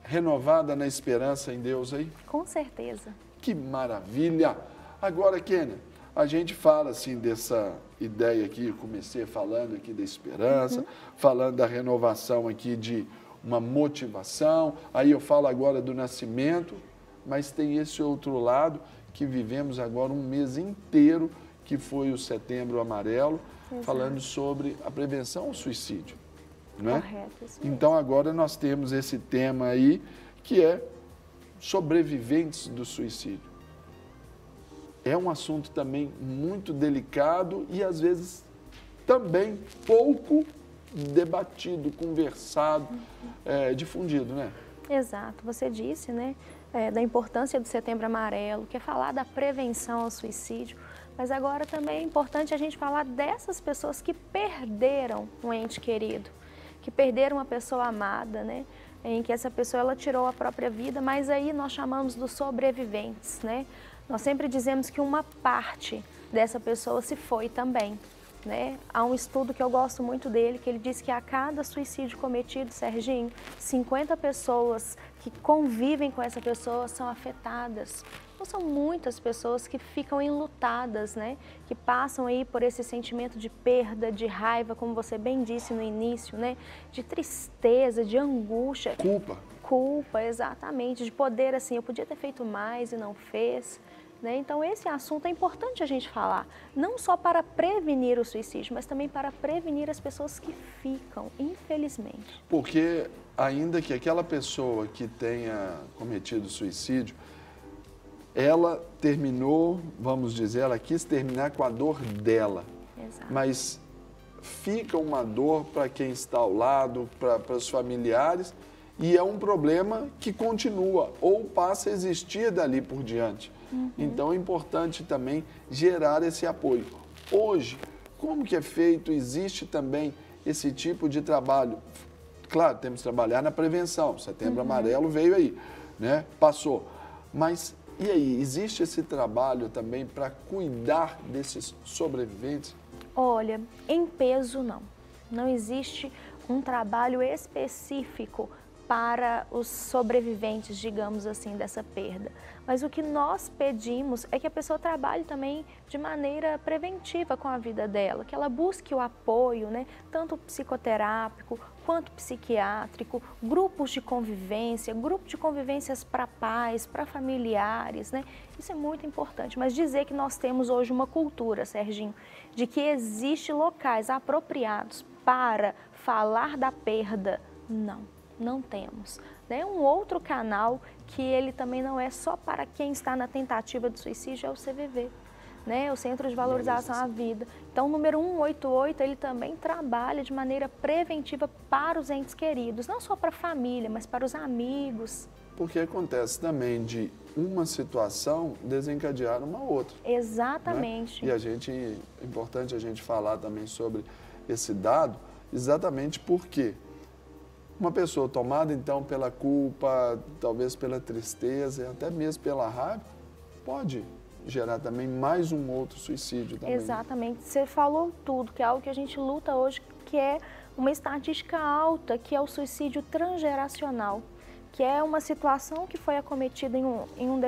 renovada na esperança em Deus aí? Com certeza. Que maravilha! Agora, Kênia, a gente fala assim dessa ideia aqui, eu comecei falando aqui da esperança, falando da renovação aqui de uma motivação, aí eu falo agora do nascimento, mas tem esse outro lado que vivemos agora um mês inteiro, que foi o Setembro Amarelo, falando sobre a prevenção ao suicídio. Não é? Correto, isso mesmo. Então agora nós temos esse tema aí, que é sobreviventes do suicídio. É um assunto também muito delicado e às vezes também pouco debatido, conversado, difundido, né? Exato, você disse, né, da importância do Setembro Amarelo, que é falar da prevenção ao suicídio, mas agora também é importante a gente falar dessas pessoas que perderam um ente querido, que perderam uma pessoa amada, né, em que essa pessoa ela tirou a própria vida, mas aí nós chamamos dos sobreviventes, né? Nós sempre dizemos que uma parte dessa pessoa se foi também, né? Há um estudo que eu gosto muito dele, que ele diz que a cada suicídio cometido, Serginho, 50 pessoas que convivem com essa pessoa são afetadas. Então, são muitas pessoas que ficam enlutadas, né? Que passam aí por esse sentimento de perda, de raiva, como você bem disse no início, né? De tristeza, de angústia. Culpa, exatamente, de poder, assim, eu podia ter feito mais e não fez. Né? Então, esse assunto é importante a gente falar, não só para prevenir o suicídio, mas também para prevenir as pessoas que ficam, infelizmente. Porque ainda que aquela pessoa que tenha cometido suicídio, ela terminou, vamos dizer, ela quis terminar com a dor dela. Exato. Mas fica uma dor para quem está ao lado, para os familiares, e é um problema que continua ou passa a existir dali por diante. Então é importante também gerar esse apoio. Hoje, como que é feito? Existe também esse tipo de trabalho? Claro, temos que trabalhar na prevenção. Setembro Amarelo veio aí, né? Passou. Mas e aí, existe esse trabalho também para cuidar desses sobreviventes? Olha, em peso não. Não existe um trabalho específico para os sobreviventes, digamos assim, dessa perda. Mas o que nós pedimos é que a pessoa trabalhe também de maneira preventiva com a vida dela, que ela busque o apoio, né, tanto psicoterápico quanto psiquiátrico, grupos de convivência, grupo de convivências para pais, para familiares, né? Isso é muito importante. Mas dizer que nós temos hoje uma cultura, Serginho, de que existe locais apropriados para falar da perda, não temos. Né? Um outro canal que ele também não é só para quem está na tentativa de suicídio é o CVV, né? O Centro de Valorização à Vida. Então, o número 188, ele também trabalha de maneira preventiva para os entes queridos, não só para a família, mas para os amigos. Porque acontece também de uma situação desencadear uma outra. Exatamente. Né? E é importante a gente falar também sobre esse dado, exatamente porque uma pessoa tomada então pela culpa, talvez pela tristeza, até mesmo pela raiva, pode gerar também mais um outro suicídio também. Exatamente. Você falou tudo, que é algo que a gente luta hoje, que é uma estatística alta, que é o suicídio transgeracional, que é uma situação que foi acometida em um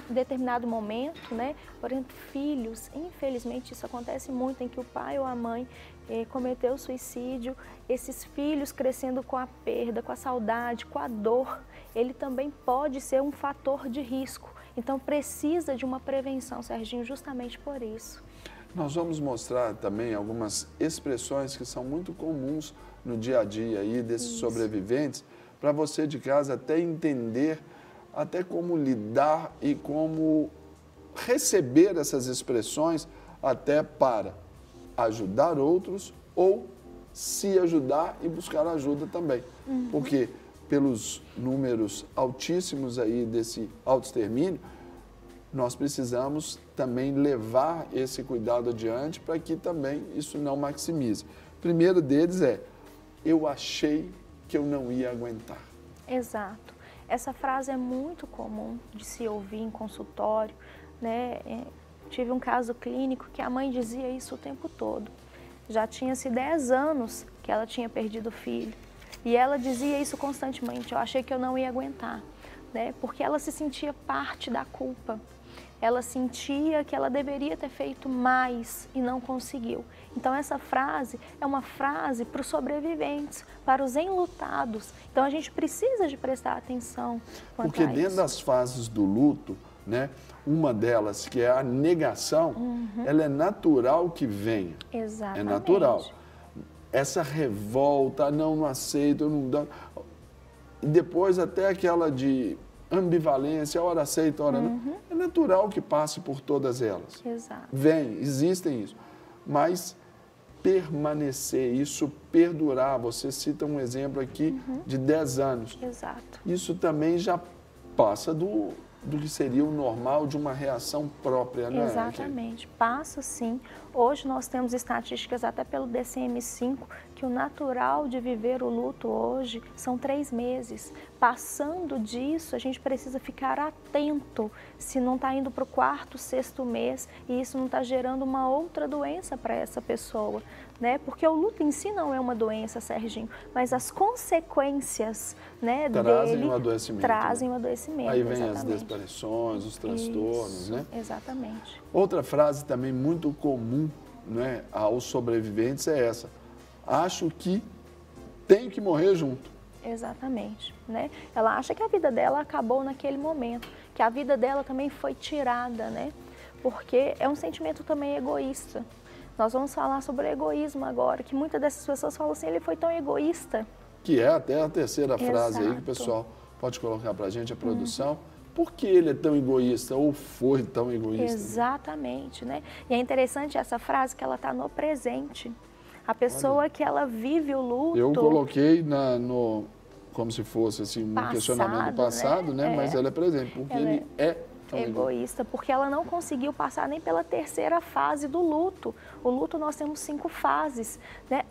determinado momento, né? Por exemplo, filhos, infelizmente isso acontece muito, em que o pai ou a mãe cometeu suicídio, esses filhos crescendo com a perda, com a saudade, com a dor, ele também pode ser um fator de risco. Então precisa de uma prevenção, Serginho, justamente por isso. Nós vamos mostrar também algumas expressões que são muito comuns no dia a dia aí desses sobreviventes, para você de casa até entender, até como lidar e como receber essas expressões até para ajudar outros ou se ajudar e buscar ajuda também. Porque pelos números altíssimos aí desse autoextermínio, nós precisamos também levar esse cuidado adiante para que também isso não maximize. O primeiro deles é, eu achei que eu não ia aguentar. Exato. Essa frase é muito comum de se ouvir em consultório, né? Tive um caso clínico que a mãe dizia isso o tempo todo. Já tinha-se 10 anos que ela tinha perdido o filho. E ela dizia isso constantemente, eu achei que eu não ia aguentar, né? Porque ela se sentia parte da culpa. Ela sentia que ela deveria ter feito mais e não conseguiu. Então essa frase é uma frase para os sobreviventes, para os enlutados. Então a gente precisa de prestar atenção quanto Porque a dentro isso. das fases do luto, né, uma delas, que é a negação, ela é natural que venha. Exatamente. É natural. Essa revolta, não aceito, não dá. E depois até aquela de ambivalência, hora aceita, hora não. É natural que passe por todas elas. Exato. Vem, existem isso. Mas permanecer, isso perdurar, você cita um exemplo aqui de 10 anos. Exato. Isso também já passa do que seria o normal de uma reação própria, não é? Exatamente, passa sim. Hoje nós temos estatísticas até pelo DCM-5 que o natural de viver o luto hoje são 3 meses. Passando disso, a gente precisa ficar atento se não está indo para o 4º, 6º mês e isso não está gerando uma outra doença para essa pessoa, né? Porque o luto em si não é uma doença, Serginho, mas as consequências, né, trazem dele um adoecimento. trazem um adoecimento. Aí vem exatamente. as depressões, os transtornos, Isso, né? Exatamente. Outra frase também muito comum, né, aos sobreviventes é essa: acho que tenho que morrer junto. Exatamente, né? Ela acha que a vida dela acabou naquele momento, que a vida dela também foi tirada, né? Porque é um sentimento também egoísta. Nós vamos falar sobre o egoísmo agora, que muitas dessas pessoas falam assim, ele foi tão egoísta. Que é até a terceira frase aí que o Exato. pessoal pode colocar pra gente, a produção. Por que ele é tão egoísta ou foi tão egoísta? Exatamente, né? E é interessante essa frase que ela está no presente. A pessoa que ela vive o luto... Eu coloquei como se fosse assim, um Passado, questionamento passado, né? Mas ela é presente, porque Ela ele é tão egoísta, porque ela não conseguiu passar nem pela terceira fase do luto. O luto nós temos 5 fases, né?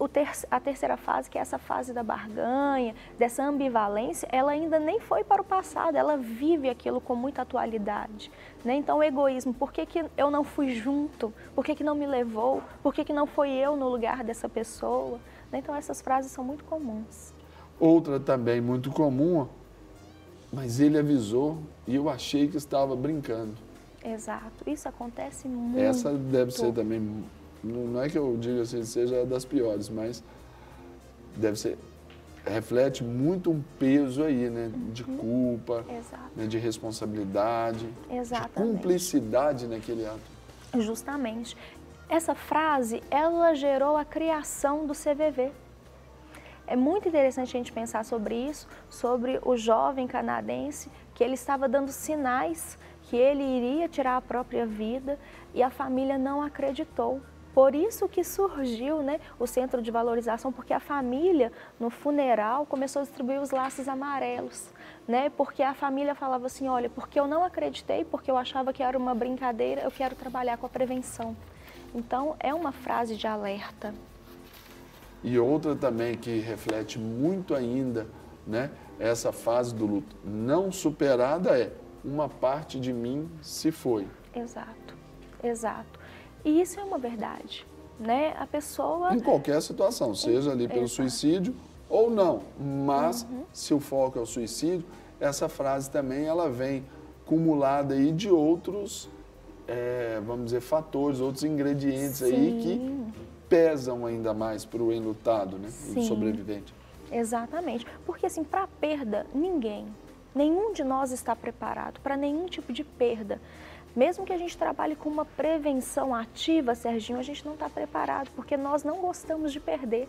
A terceira fase, que é essa fase da barganha, dessa ambivalência, ela ainda nem foi para o passado, ela vive aquilo com muita atualidade, né? Então o egoísmo, por que eu não fui junto? Por que não me levou? Por que não foi eu no lugar dessa pessoa? Então essas frases são muito comuns. Outra também muito comum, mas ele avisou e eu achei que estava brincando. Exato, isso acontece muito. Essa deve ser também, não é que eu diga assim, seja das piores, mas deve ser, reflete muito um peso aí, né? De culpa, né? De responsabilidade, Exatamente. de cumplicidade naquele ato. Justamente. Essa frase, ela gerou a criação do CVV. É muito interessante a gente pensar sobre isso, sobre o jovem canadense, que ele estava dando sinais que ele iria tirar a própria vida e a família não acreditou. Por isso que surgiu, né, o Centro de Valorização, porque a família, no funeral, começou a distribuir os laços amarelos, né, porque a família falava assim, olha, porque eu não acreditei, porque eu achava que era uma brincadeira, eu quero trabalhar com a prevenção. Então, é uma frase de alerta. E outra também que reflete muito ainda, né, essa fase do luto não superada é: uma parte de mim se foi. Exato, exato. E isso é uma verdade, né? A pessoa... Em qualquer situação, seja ali pelo suicídio ou não. Mas, se o foco é o suicídio, essa frase também ela vem acumulada aí de outros, vamos dizer, fatores, outros ingredientes aí que pesam ainda mais para o enlutado, né? O sobrevivente. Exatamente. Porque assim, para a perda, nenhum de nós está preparado para nenhum tipo de perda. Mesmo que a gente trabalhe com uma prevenção ativa, Serginho, a gente não está preparado, porque nós não gostamos de perder.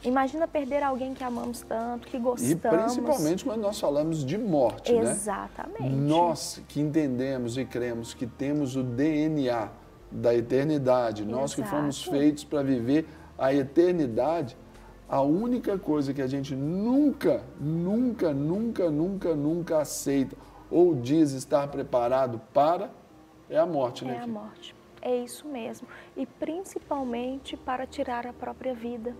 Imagina perder alguém que amamos tanto, que gostamos. E principalmente quando nós falamos de morte, né? Exatamente. Nós que entendemos e cremos que temos o DNA da eternidade, nós que fomos feitos para viver a eternidade, a única coisa que a gente nunca aceita ou diz estar preparado para é a morte, né? É a morte, é isso mesmo. E principalmente para tirar a própria vida.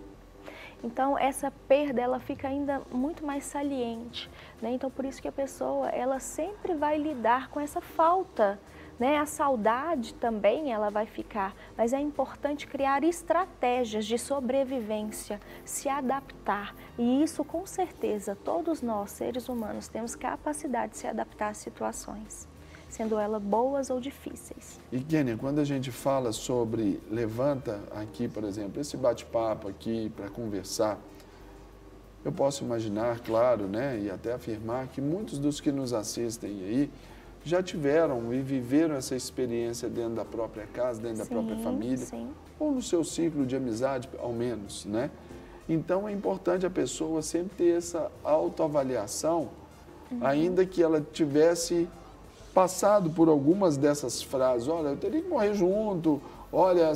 Então, essa perda, ela fica ainda muito mais saliente, né? Então, por isso que a pessoa, ela sempre vai lidar com essa falta, né? A saudade também ela vai ficar, mas é importante criar estratégias de sobrevivência, se adaptar. E isso, com certeza, todos nós, seres humanos, temos capacidade de se adaptar às situações, sendo elas boas ou difíceis. E, Kênia, quando a gente fala sobre, levanta aqui, por exemplo, esse bate-papo aqui para conversar, eu posso imaginar, claro, né, e até afirmar que muitos dos que nos assistem aí já tiveram e viveram essa experiência dentro da própria casa, dentro da própria família, ou no seu ciclo de amizade, ao menos, né? Então, é importante a pessoa sempre ter essa autoavaliação, ainda que ela tivesse passado por algumas dessas frases. Olha, eu teria que morrer junto, olha,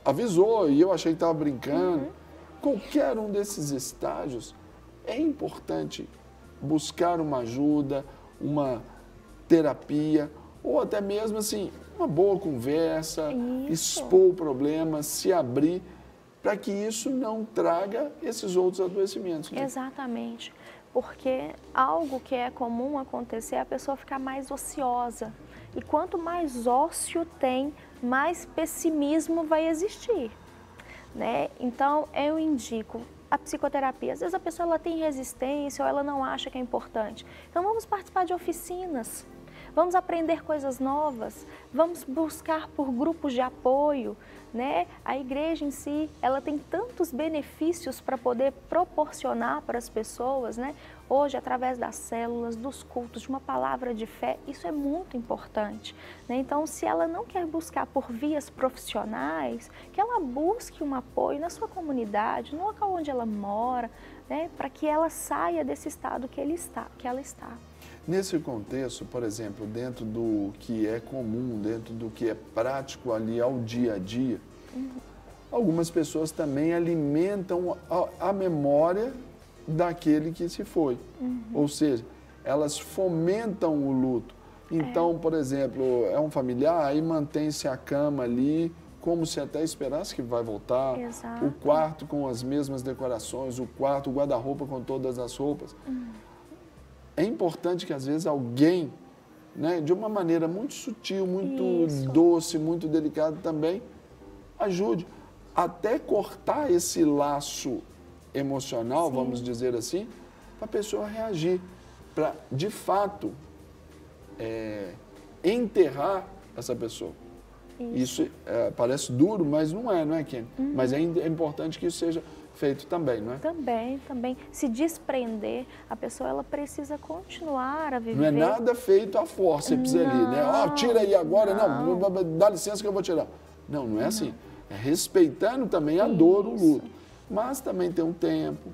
avisou e eu achei que estava brincando. Qualquer um desses estágios, é importante buscar uma ajuda, uma terapia, ou até mesmo assim, uma boa conversa, expor o problema, se abrir, para que isso não traga esses outros adoecimentos. Né? Exatamente, porque algo que é comum acontecer é a pessoa ficar mais ociosa. E quanto mais ócio tem, mais pessimismo vai existir. Né? Então, eu indico a psicoterapia. Às vezes a pessoa ela tem resistência ou ela não acha que é importante. Então, vamos participar de oficinas, vamos aprender coisas novas, vamos buscar por grupos de apoio. Né? A igreja em si, ela tem tantos benefícios para poder proporcionar para as pessoas, né? Hoje, através das células, dos cultos, de uma palavra de fé, isso é muito importante. Né? Então, se ela não quer buscar por vias profissionais, que ela busque um apoio na sua comunidade, no local onde ela mora, né? Para que ela saia desse estado que ela está. Nesse contexto, por exemplo, dentro do que é comum, dentro do que é prático ali ao dia a dia, algumas pessoas também alimentam a memória daquele que se foi. Ou seja, elas fomentam o luto. Então, por exemplo, é um familiar, aí mantém-se a cama ali, como se até esperasse que vai voltar. Exato. O quarto com as mesmas decorações, o quarto, o guarda-roupa com todas as roupas. É importante que, às vezes, alguém, né, de uma maneira muito sutil, muito doce, muito delicada também, ajude até cortar esse laço emocional, vamos dizer assim, para a pessoa reagir, para, de fato, enterrar essa pessoa. Isso parece duro, mas não é, Kênia? Mas é importante que isso seja feito também, não é? Também. Se desprender, a pessoa ela precisa continuar a viver. Não é nada feito a forceps ali, né? Tira aí agora, não, dá licença que eu vou tirar. Não é assim. É respeitando também a dor, o luto. Mas também tem um tempo,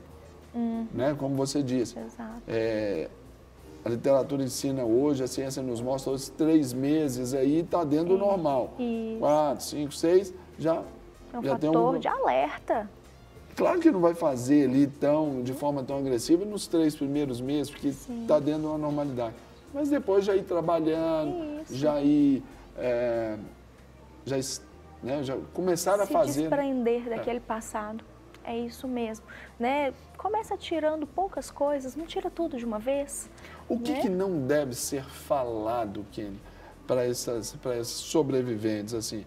né? Como você disse. Exato. A literatura ensina hoje, a ciência nos mostra, os 3 meses aí está dentro do normal. 4, 5, 6, já tem um fator de alerta. Claro que não vai fazer ali de forma tão agressiva nos 3 primeiros meses, porque está dentro de uma normalidade. Mas depois já ir trabalhando, já ir, já começar a fazer. Se desprender daquele passado, é isso mesmo. Né? Começa tirando poucas coisas, não tira tudo de uma vez. O que não deve ser falado, Kênia, para esses sobreviventes, assim?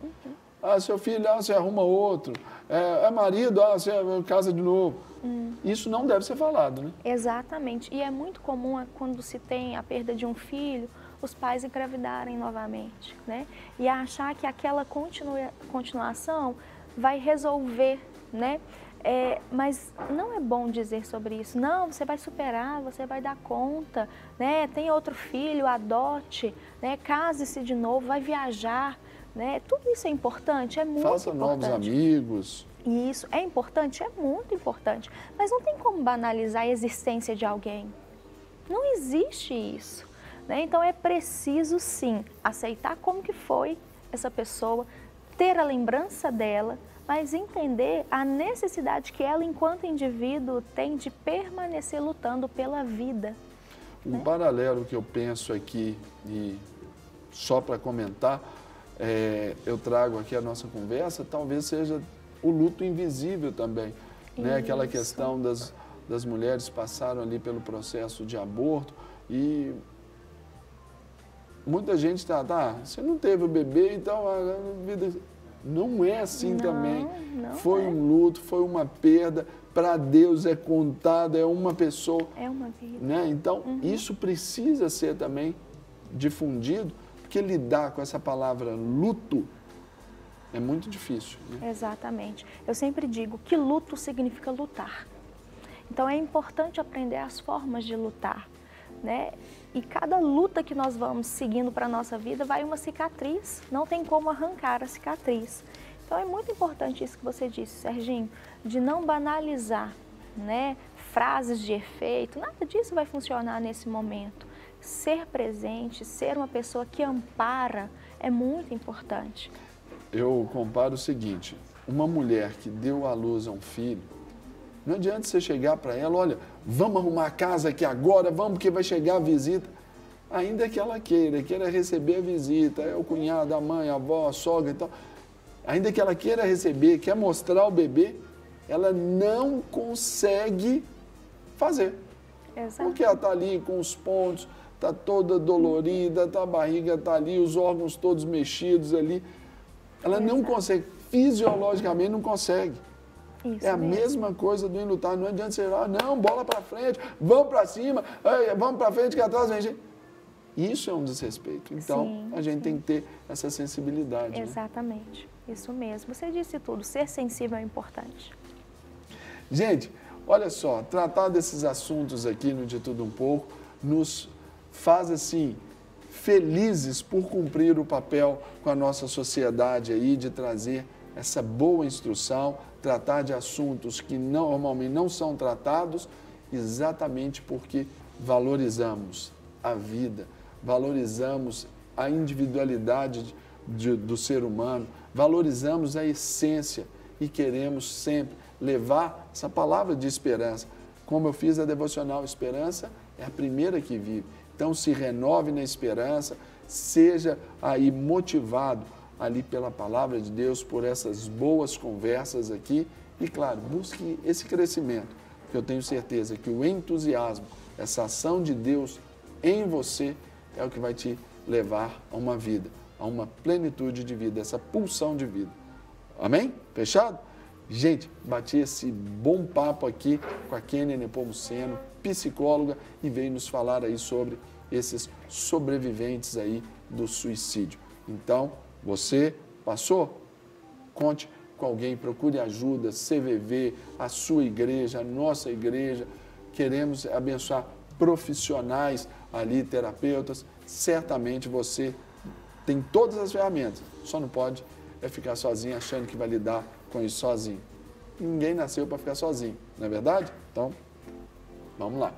Seu filho, você arruma outro. Marido, você casa de novo. Isso não deve ser falado, né? Exatamente. E é muito comum quando se tem a perda de um filho, os pais engravidarem novamente, né? E achar que aquela continuação vai resolver, né? Mas não é bom dizer sobre isso. Não, você vai superar, você vai dar conta, né? Tem outro filho, adote, né? Case-se de novo, vai viajar. Né? Tudo isso é importante, é muito importante. Faça novos amigos. E isso é importante, é muito importante. Mas não tem como banalizar a existência de alguém. Não existe isso. Né? Então é preciso sim aceitar como que foi essa pessoa, ter a lembrança dela, mas entender a necessidade que ela, enquanto indivíduo, tem de permanecer lutando pela vida. Um paralelo que eu penso aqui, e só para comentar, eu trago aqui a nossa conversa, talvez seja o luto invisível também, né? Aquela questão das mulheres passaram ali pelo processo de aborto e muita gente você não teve o bebê, então a vida... Não é assim também. Foi um luto, foi uma perda. Para Deus é contado, é uma pessoa. É uma vida. Né? Então, isso precisa ser também difundido, porque lidar com essa palavra luto é muito difícil. Né? Exatamente. Eu sempre digo que luto significa lutar. Então, é importante aprender as formas de lutar, né? E cada luta que nós vamos seguindo para a nossa vida vai uma cicatriz, não tem como arrancar a cicatriz. Então é muito importante isso que você disse, Serginho, de não banalizar, né, frases de efeito, nada disso vai funcionar nesse momento. Ser presente, ser uma pessoa que ampara é muito importante. Eu comparo o seguinte, uma mulher que deu à luz a um filho, não adianta você chegar para ela, olha, vamos arrumar a casa aqui agora, vamos porque vai chegar a visita. Ainda que ela queira receber a visita, é o cunhado, a mãe, a avó, a sogra e tal. Ainda que ela queira receber, quer mostrar o bebê, ela não consegue fazer. Exato. Porque ela está ali com os pontos, está toda dolorida, a barriga está ali, os órgãos todos mexidos ali. Ela não consegue, fisiologicamente não consegue. Isso é a mesmo. mesma coisa do lutar. Não adianta você falar, não, bola para frente, vamos para cima, vamos para frente que atrás vem gente. Isso é um desrespeito. Então, a gente tem que ter essa sensibilidade. Exatamente. Né? Isso mesmo. Você disse tudo. Ser sensível é importante. Gente, olha só, tratar desses assuntos aqui no De Tudo Um Pouco nos faz, assim, felizes por cumprir o papel com a nossa sociedade aí, de trazer essa boa instrução, tratar de assuntos que normalmente não são tratados, exatamente porque valorizamos a vida, valorizamos a individualidade do ser humano, valorizamos a essência e queremos sempre levar essa palavra de esperança. Como eu fiz a devocional, esperança é a primeira que vive. Então, se renove na esperança, seja aí motivado ali pela palavra de Deus, por essas boas conversas aqui e, claro, busque esse crescimento, porque eu tenho certeza que o entusiasmo, essa ação de Deus em você é o que vai te levar a uma vida, a uma plenitude de vida, essa pulsão de vida. Amém? Fechado? Gente, bati esse bom papo aqui com a Kênia Nepomuceno, psicóloga, e veio nos falar aí sobre esses sobreviventes aí do suicídio. Então, você passou? Conte com alguém, procure ajuda, CVV, a sua igreja, a nossa igreja. Queremos abençoar profissionais ali, terapeutas. Certamente você tem todas as ferramentas, só não pode ficar sozinho achando que vai lidar com isso sozinho. Ninguém nasceu para ficar sozinho, não é verdade? Então, vamos lá.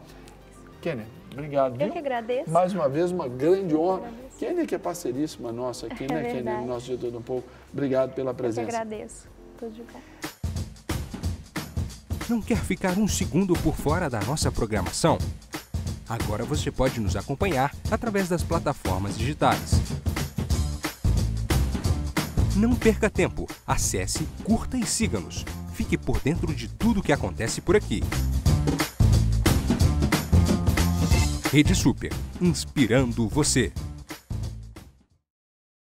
Kênia, obrigado. Eu que agradeço. Mais uma vez, uma grande honra. Kênia, que é parceiríssima nossa aqui, né, verdade. Kênia? No nosso De Tudo Um Pouco. Obrigado pela presença. Eu que agradeço. Tudo de bom. Não quer ficar um segundo por fora da nossa programação? Agora você pode nos acompanhar através das plataformas digitais. Não perca tempo. Acesse, curta e siga-nos. Fique por dentro de tudo o que acontece por aqui. Rede Super, inspirando você.